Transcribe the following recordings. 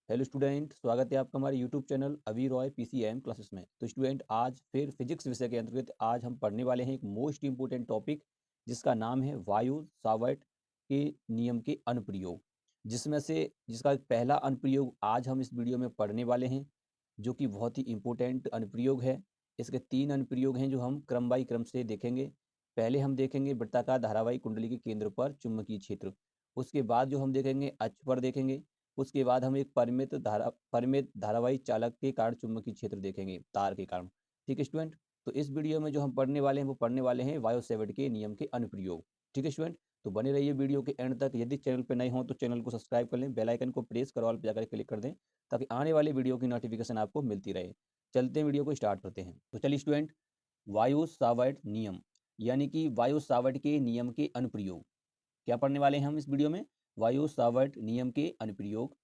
Hello student, स्वागत है आपका हमारे यूट्यूब चैनल अभी रॉय पीसीएम क्लासेस में। तो स्टूडेंट, आज फिर फिजिक्स विषय के अंतर्गत आज हम पढ़ने वाले हैं एक मोस्ट इंपोर्टेंट टॉपिक, जिसका नाम है वायु सावर्ट के नियम के अनुप्रयोग। जिसका पहला अनुप्रयोग आज हम इस वीडियो में पढ़ने वाले हैं, जो कि बहुत ही इंपॉर्टेंट अनुप्रयोग है। इसके 3 अनुप्रयोग हैं जो हम क्रम बाई क्रम से देखेंगे। पहले हम देखेंगे वृत्ताकार धारावाही कुंडली के केंद्र पर चुंबकीय क्षेत्र। उसके बाद जो हम देखेंगे अक्ष पर देखेंगे। उसके बाद हम एक परिमित धारावाही चालक के कारण चुंबकीय क्षेत्र देखेंगे, तार के कारण। ठीक है स्टूडेंट, तो इस वीडियो में जो हम पढ़ने वाले हैं वो पढ़ने वाले हैं वायो सेवर्ट के नियम के अनुप्रयोग। ठीक है स्टूडेंट, तो बने रहिए वीडियो के एंड तक। यदि चैनल पर नए हो तो चैनल को सब्सक्राइब कर लें, बेल आइकन को प्रेस कर ऑल पे जाकर क्लिक कर दें, ताकि आने वाले वीडियो की नोटिफिकेशन आपको मिलती रहे। चलते हैं, वीडियो को स्टार्ट करते हैं। तो चलिए स्टूडेंट, वायु सावर्ट नियम यानी कि वायु सावर्ट के नियम के अनुप्रयोग क्या पढ़ने वाले हैं हम इस वीडियो में। वायु सावर्ट नियम के अनुप्रयोग,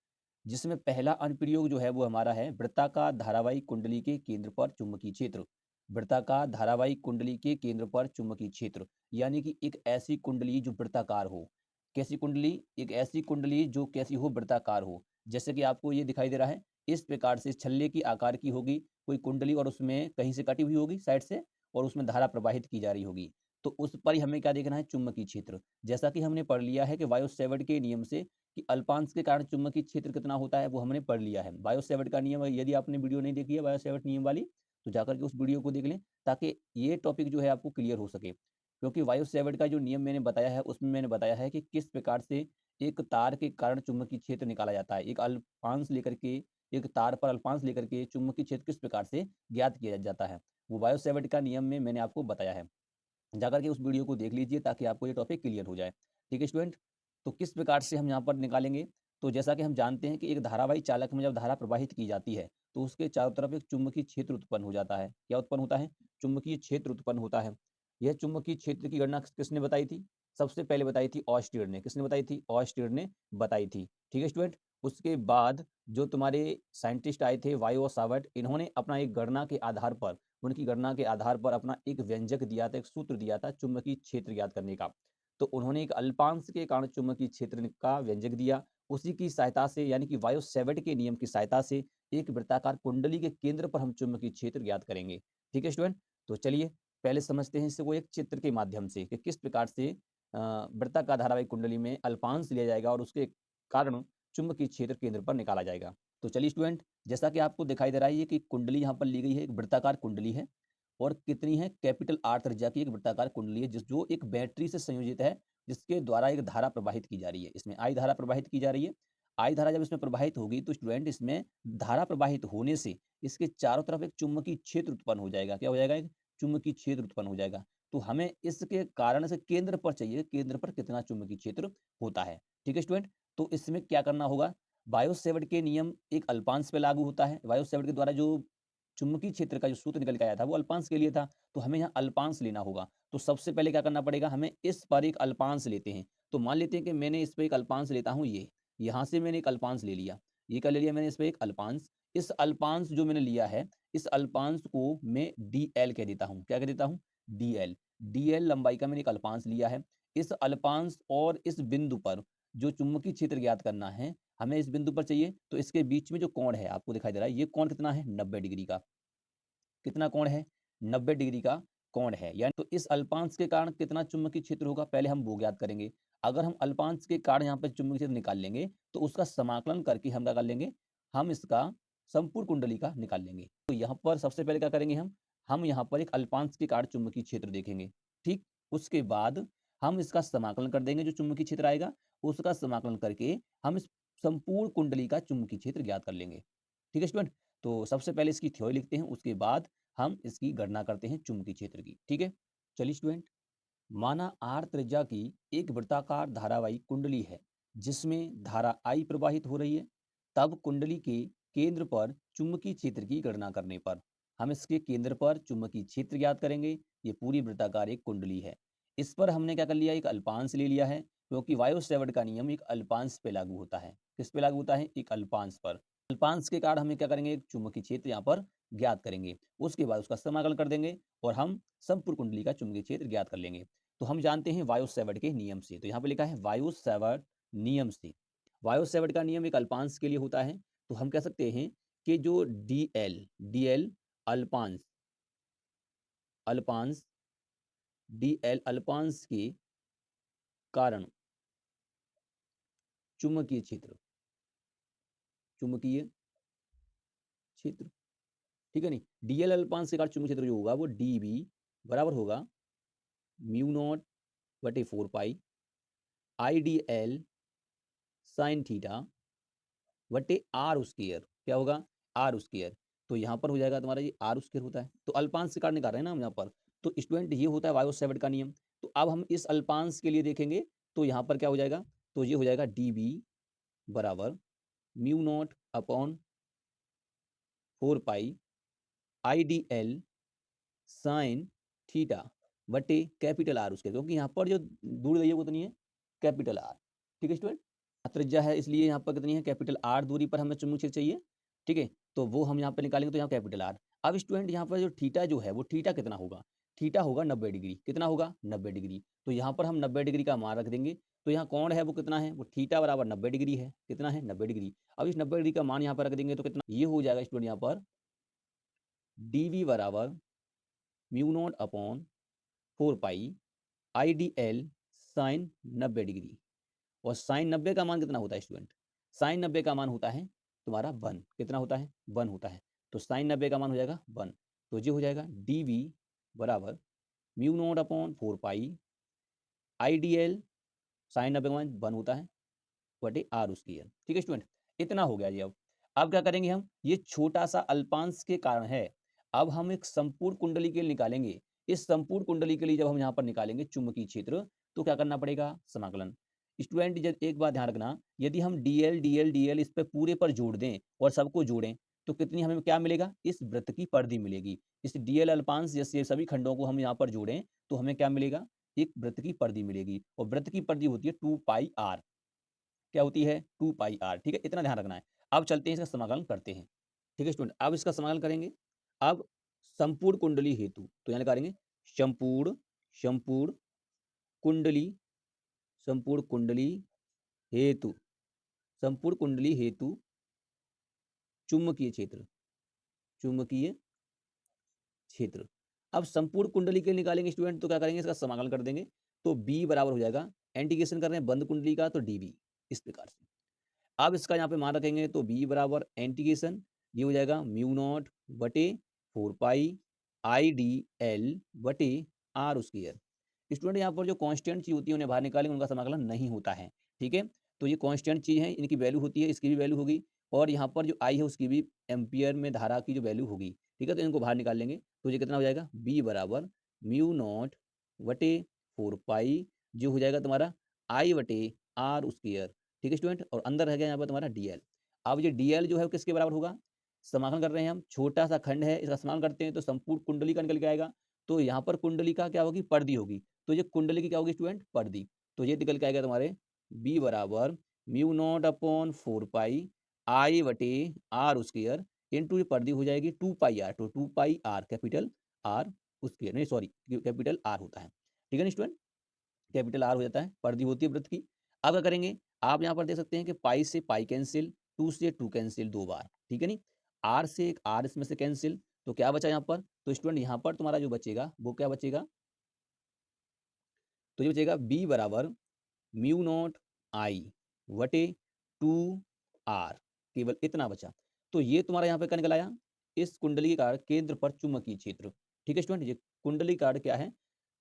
जिसमें पहला अनुप्रयोग जो है वो हमारा है वृत्ताकार धारावाही कुंडली के केंद्र पर चुंबकीय क्षेत्र। वृत्ताकार धारावाही कुंडली के केंद्र पर चुंबकीय क्षेत्र यानी कि एक ऐसी कुंडली जो वृत्ताकार हो। कैसी कुंडली? एक ऐसी कुंडली जो कैसी हो, वृत्ताकार हो। जैसे कि आपको ये दिखाई दे रहा है, इस प्रकार से छल्ले की आकार की होगी कोई कुंडली, और उसमें कहीं से कटी हुई होगी साइड से, और उसमें धारा प्रवाहित की जा रही होगी। तो उस पर ही हमें क्या देखना है? चुंबकीय क्षेत्र। जैसा कि हमने पढ़ लिया है कि वायो सेवर्ट के नियम से कि अल्पांश के कारण चुंबकीय क्षेत्र कितना होता है, वो हमने पढ़ लिया है। वायो सेवर्ट का नियम, यदि आपने वीडियो नहीं देखी है वायो सेवर्ट नियम वाली, तो जाकर के उस वीडियो को देख लें, ताकि ये टॉपिक जो है आपको क्लियर हो सके। क्योंकि वायो सेवर्ट का जो नियम मैंने बताया है, उसमें मैंने बताया है कि किस प्रकार से एक तार के कारण चुंबकीय क्षेत्र निकाला जाता है। एक तार पर अल्पांश लेकर के चुंबकीय क्षेत्र किस प्रकार से ज्ञात किया जाता है, वो वायो सेवर्ट का नियम में मैंने आपको बताया है। जाकर के उस वीडियो को देख लीजिए, ताकि आपको ये टॉपिक क्लियर हो जाए। ठीक है स्टूडेंट, तो किस प्रकार से हम यहाँ पर निकालेंगे? तो जैसा कि हम जानते हैं कि एक धारावाही चालक में जब धारा प्रवाहित की जाती है, तो उसके चारों तरफ एक चुंबकीय क्षेत्र उत्पन्न हो जाता है। क्या उत्पन्न होता है? चुंबकीय क्षेत्र उत्पन्न होता है। यह चुंबकीय क्षेत्र की गणना किसने बताई थी? सबसे पहले बताई थी ऑस्टियर ने। किसने बताई थी? ऑस्टियर ने बताई थी। ठीक है स्टूडेंट, उसके बाद जो तुम्हारे साइंटिस्ट आए थे वायो और सावर्ट, इन्होंने अपना एक गणना के आधार पर, उनकी गणना के आधार पर अपना एक व्यंजक दिया था, एक सूत्र दिया था चुंबकीय क्षेत्र ज्ञात करने का। तो उन्होंने एक अल्पांश के कारण चुंबकीय क्षेत्र का व्यंजक दिया। उसी की सहायता से, यानी कि वायो सेवर्ट के नियम की सहायता से, एक वृत्ताकार कुंडली के केंद्र पर हम चुंबकीय क्षेत्र ज्ञात करेंगे। ठीक है स्टूडेंट, तो चलिए पहले समझते हैं इससे को एक चित्र के माध्यम से कि किस प्रकार से वृत्ताकार धारावाही कुंडली में अल्पांश लिया जाएगा और उसके कारण चुंबकीय क्षेत्र केंद्र पर निकाला जाएगा। तो चलिए स्टूडेंट, जैसा कि आपको दिखाई दे रहा है कि कुंडली यहाँ पर ली गई है, एक वृत्ताकार कुंडली है, और कितनी है? कैपिटल आर त्रिज्या की एक वृत्ताकार कुंडली है, जो एक बैटरी से संयोजित है, जिसके द्वारा एक धारा प्रवाहित की जा रही है। इसमें आई धारा प्रवाहित की जा रही है। आई धारा जब इसमें प्रवाहित होगी तो स्टूडेंट, इसमें धारा प्रवाहित होने से इसके चारों तरफ एक चुंबकीय क्षेत्र उत्पन्न हो जाएगा। क्या हो जाएगा? एक चुंबकीय क्षेत्र उत्पन्न हो जाएगा। तो हमें इसके कारण से केंद्र पर चाहिए, केंद्र पर कितना चुंबकीय क्षेत्र होता है। ठीक है स्टूडेंट, तो इसमें क्या करना होगा? वायो सेवर्ट के नियम एक अल्पांश पे लागू होता है। वायो सेवर्ट के द्वारा जो चुंबकीय क्षेत्र का जो सूत्र निकल के आया था, वो अल्पांश के लिए था। तो हमें यहाँ अल्पांश लेना होगा। तो सबसे पहले क्या करना पड़ेगा? हमें इस पर एक अल्पांश लेते हैं। तो मान लेते हैं कि मैंने इस पर एक अल्पांश लेता हूँ, ये यहाँ से मैंने एक अल्पांश ले लिया। ये क्या ले लिया मैंने? इस पर एक अल्पांश। इस अल्पांश जो मैंने लिया है, इस अल्पांश को मैं डी एल कह देता हूँ। क्या कह देता हूँ? D L. डी एल लंबाई का मैंने एक अल्पांश लिया है। इस अल्पांश और इस बिंदु पर जो चुंबकीय क्षेत्र ज्ञात करना है, हमें इस बिंदु पर चाहिए। तो इसके बीच में जो कोण है, आपको दिखाई दे रहा है, ये कोण कितना है? 90 डिग्री का। कितना कोण है? 90 डिग्री का कोण है। यानी तो इस अल्पांश के कारण कितना चुंबकीय क्षेत्र होगा, पहले हम वो ज्ञात करेंगे। अगर हम अल्पांश के कारण यहाँ पे चुंबकीय क्षेत्र निकाल लेंगे, तो उसका समाकलन करके हम क्या कर लेंगे? हम इसका संपूर्ण कुंडली का निकाल लेंगे। तो यहाँ पर सबसे पहले क्या करेंगे? हम यहाँ पर एक अल्पांश के कारण चुंबकीय क्षेत्र देखेंगे। ठीक, उसके बाद हम इसका समाकलन कर देंगे। जो चुंबकीय क्षेत्र आएगा, उसका समाकलन करके हम इस संपूर्ण कुंडली का चुंबकीय क्षेत्र ज्ञात कर लेंगे। ठीक है स्टूडेंट, तो सबसे पहले इसकी थ्योरी लिखते हैं, उसके बाद हम इसकी गणना करते हैं चुंबकीय क्षेत्र की। ठीक है, चलिए स्टूडेंट, माना आर त्रिज्या की एक वृत्ताकार धारावाही कुंडली है, जिसमें धारा आई प्रवाहित हो रही है। तब कुंडली के केंद्र पर चुंबकीय क्षेत्र की गणना करने पर हम इसके केंद्र पर चुंबकीय क्षेत्र ज्ञात करेंगे। ये पूरी वृत्ताकार एक कुंडली है। इस पर हमने क्या कर लिया? एक अल्पांश ले लिया है, क्योंकि वायो सेवर्ट का नियम एक अल्पांश पे लागू होता है। किस पे लागू होता है? एक अल्पांश पर। अल्पांश के कारण हमें क्या करेंगे? एक चुंबकीय क्षेत्र यहाँ पर ज्ञात करेंगे। उसके बाद उसका समाकलन कर देंगे और हम संपूर्ण कुंडली का चुंबकीय क्षेत्र ज्ञात कर लेंगे। तो हम जानते हैं वायो सेवर्ट के नियम से। तो यहाँ पे लिखा है वायो सेवर्ट नियम से। वायो सेवर्ट का नियम एक अल्पांश के लिए होता है। तो हम कह सकते हैं कि जो डीएल अल्पांश अल्पांश डीएल अल्पांश के कारण चुंबकीय क्षेत्र ठीक है नहीं, डीएल अल्पांश के कारण चुंबकीय क्षेत्र जो होगा वो डीबी बराबर होगा म्यू नॉट बटे 4 pi I D L sine theta बटे आर स्क्वायर। क्या होगा? R square. तो यहाँ पर हो जाएगा तुम्हारा ये आर स्क्वायर होता है, तो अल्पांश के कारण निकाल रहे हैं ना हम यहाँ पर। तो स्टूडेंट ये होता है वायोट-सैवर्ट का नियम। तो अब हम इस अल्पांश के लिए देखेंगे, तो यहाँ पर क्या हो जाएगा? तो ये हो जाएगा डीबी बराबर mu naught upon 4 pi I D L sine theta बटे कैपिटल आर उसके, क्योंकि यहाँ पर जो दूरी वो कितनी है? Capital R. ठीक है स्टूडेंट, त्रिज्या है इसलिए यहाँ पर कितनी है? कैपिटल आर दूरी पर हमें चुंबकीय क्षेत्र चाहिए। ठीक है, तो वो हम यहाँ पर निकालेंगे, तो यहाँ कैपिटल आर। अब स्टूडेंट यहाँ पर जो थीटा जो है वो थीटा कितना होगा? थीटा होगा 90 डिग्री। कितना होगा? 90 डिग्री। तो यहाँ पर हम 90 डिग्री का मान रख देंगे। तो यहाँ कौन है वो कितना है? वो थीटा बराबर 90 डिग्री है। कितना है? 90 डिग्री। अब इस 90 डिग्री का मान यहाँ पर रख देंगे तो कितना ये हो जाएगा स्टूडेंट? यहाँ पर डीवी बराबर mu naught upon 4 pi I D L sign 90 degree. और साइन 90 का मान कितना होता है स्टूडेंट? साइन 90 का मान होता है तुम्हारा 1। कितना होता है? 1 होता है। तो साइन 90 का मान हो जाएगा 1। तो ये हो जाएगा डीवी बराबर mu naught upon 4 pi I D L sign 90 का मान 1 होता है बटे आर स्क्वायर। ठीक है स्टूडेंट, इतना हो गया जी। अब क्या करेंगे हम? ये छोटा सा अल्पांश के कारण है। अब हम एक संपूर्ण कुंडली के लिए निकालेंगे। इस संपूर्ण कुंडली के लिए जब हम यहाँ पर निकालेंगे चुंबकीय क्षेत्र, तो क्या करना पड़ेगा? समाकलन। स्टूडेंट जब एक बात ध्यान रखना, यदि हम डीएल डीएल डीएल इस पे पूरे पर जोड़ दें और सबको जोड़ें, तो कितनी हमें क्या मिलेगा? इस वृत्त की परिधि मिलेगी। इस डीएल अल्पांश जैसे सभी खंडों को हम यहाँ पर जोड़ें तो हमें क्या मिलेगा? एक वृत्त की परिधि मिलेगी, और वृत्त की परिधि होती है 2 पाई आर। क्या होती है? 2 पाई आर। ठीक है, इतना ध्यान रखना है। अब चलते हैं इसका समाकलन करते हैं। ठीक है स्टूडेंट, अब इसका समाकलन करेंगे। अब संपूर्ण कुंडली हेतु, तो यहाँ निकालेंगे संपूर्ण संपूर्ण कुंडली संपूर्ण कुंडली हेतु संपूर्ण कुंडली हेतु चुंबकीय क्षेत्र चुंबकीय क्षेत्र। अब संपूर्ण कुंडली के लिए निकालेंगे स्टूडेंट, तो क्या करेंगे? इसका समाकलन कर देंगे। तो बी बराबर हो जाएगा, इंटीग्रेशन कर रहे हैं बंद कुंडली का, तो डीबी इस प्रकार से। अब इसका यहाँ पे मान रखेंगे, तो बी बराबर इंटीग्रेशन ये हो जाएगा म्यू नॉट बटे 4 पाई आई डी एल बटे आर स्क्वायर। स्टूडेंट यहाँ पर जो कांस्टेंट चीज होती है उन्हें बाहर निकालेंगे, उनका समाकलन नहीं होता है। ठीक है, तो ये कांस्टेंट चीज है, इनकी वैल्यू होती है, इसकी भी वैल्यू होगी, और यहाँ पर जो आई है उसकी भी एम्पियर में धारा की जो वैल्यू होगी। ठीक है, तो इनको बाहर निकाल लेंगे, तो ये कितना हो जाएगा? बी बराबर म्यू नॉट बटे 4 पाई जो हो जाएगा तुम्हारा आई बटे आर स्क्वायर। ठीक है स्टूडेंट, और अंदर रह गया यहाँ पर तुम्हारा डीएल। अब ये डीएल जो है वो किसके बराबर होगा? समाकलन कर रहे हैं हम, छोटा सा खंड है, इसका समाकलन करते हैं तो संपूर्ण कुंडली का निकल के आएगा। तो यहाँ पर कुंडली का क्या होगी? परिधि होगी। तो ये कुंडली की क्या होगी स्टूडेंट? परिधि। तो ये निकल के आएगा तुम्हारे बी बराबर म्यू नॉट अपॉन 4 पाई आई बटे आर स्क्वायर इंटू ये परिधि हो जाएगी 2 पाई आर। तो 2 पाई आर कैपिटल आर स्क्वायर, नहीं सॉरी कैपिटल आर होता है। ठीक है ना स्टूडेंट, कैपिटल आर हो जाता है, परिधि होती है वृत्त की। अब क्या करेंगे? आप यहाँ पर देख सकते हैं कि पाई से पाई कैंसिल, 2 से 2 कैंसिल 2 बार। ठीक है नहीं, आर से एक आर इसमें से कैंसिल, तो क्या बचा यहाँ पर? तो स्टूडेंट यहाँ पर तुम्हारा जो बचेगा वो क्या बचेगा? तो ये बचेगा बी बराबर म्यू नॉट आई वटे 2 आर, केवल इतना बचा। तो ये तुम्हारा यहाँ पे क्या निकल आया? इस कुंडली के कारण केंद्र पर चुंबकीय क्षेत्र। ठीक है स्टूडेंट, ये कुंडली कारण क्या है?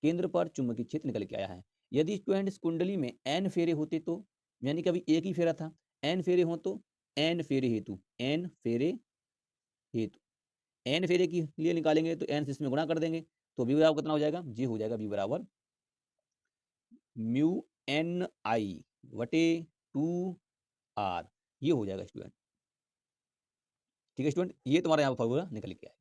केंद्र पर चुंबकीय क्षेत्र निकल के आया है। यदि स्टूडेंट इस कुंडली में एन फेरे होते तो, यानी कि अभी एक ही फेरा था, एन फेरे हो तो एन फेरे हेतु एन फेरे के लिए निकालेंगे, तो एन से इसमें गुणा कर देंगे, तो बी बराबर कितना हो जाएगा? जी हो जाएगा बी बराबर म्यू एन आई वटे 2 आर, ये हो जाएगा स्टूडेंट। ठीक है स्टूडेंट, ये तुम्हारा यहाँ फॉर्मूला निकल के आएगा।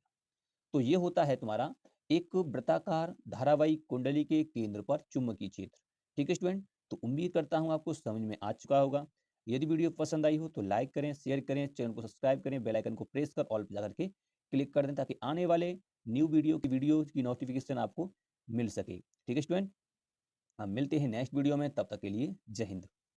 तो ये होता है तुम्हारा एक वृत्ताकार धारावाहिक कुंडली के केंद्र पर चुंबकीय क्षेत्र। ठीक है स्टूडेंट, तो उम्मीद करता हूँ आपको समझ में आ चुका होगा। यदि वीडियो पसंद आई हो तो लाइक करें, शेयर करें, चैनल को सब्सक्राइब करें, बेल आइकन को प्रेस कर ऑल पर जाकर के क्लिक कर दें, ताकि आने वाले न्यू वीडियो की नोटिफिकेशन आपको मिल सके। ठीक है स्टूडेंट, हम मिलते हैं नेक्स्ट वीडियो में, तब तक के लिए जय हिंद।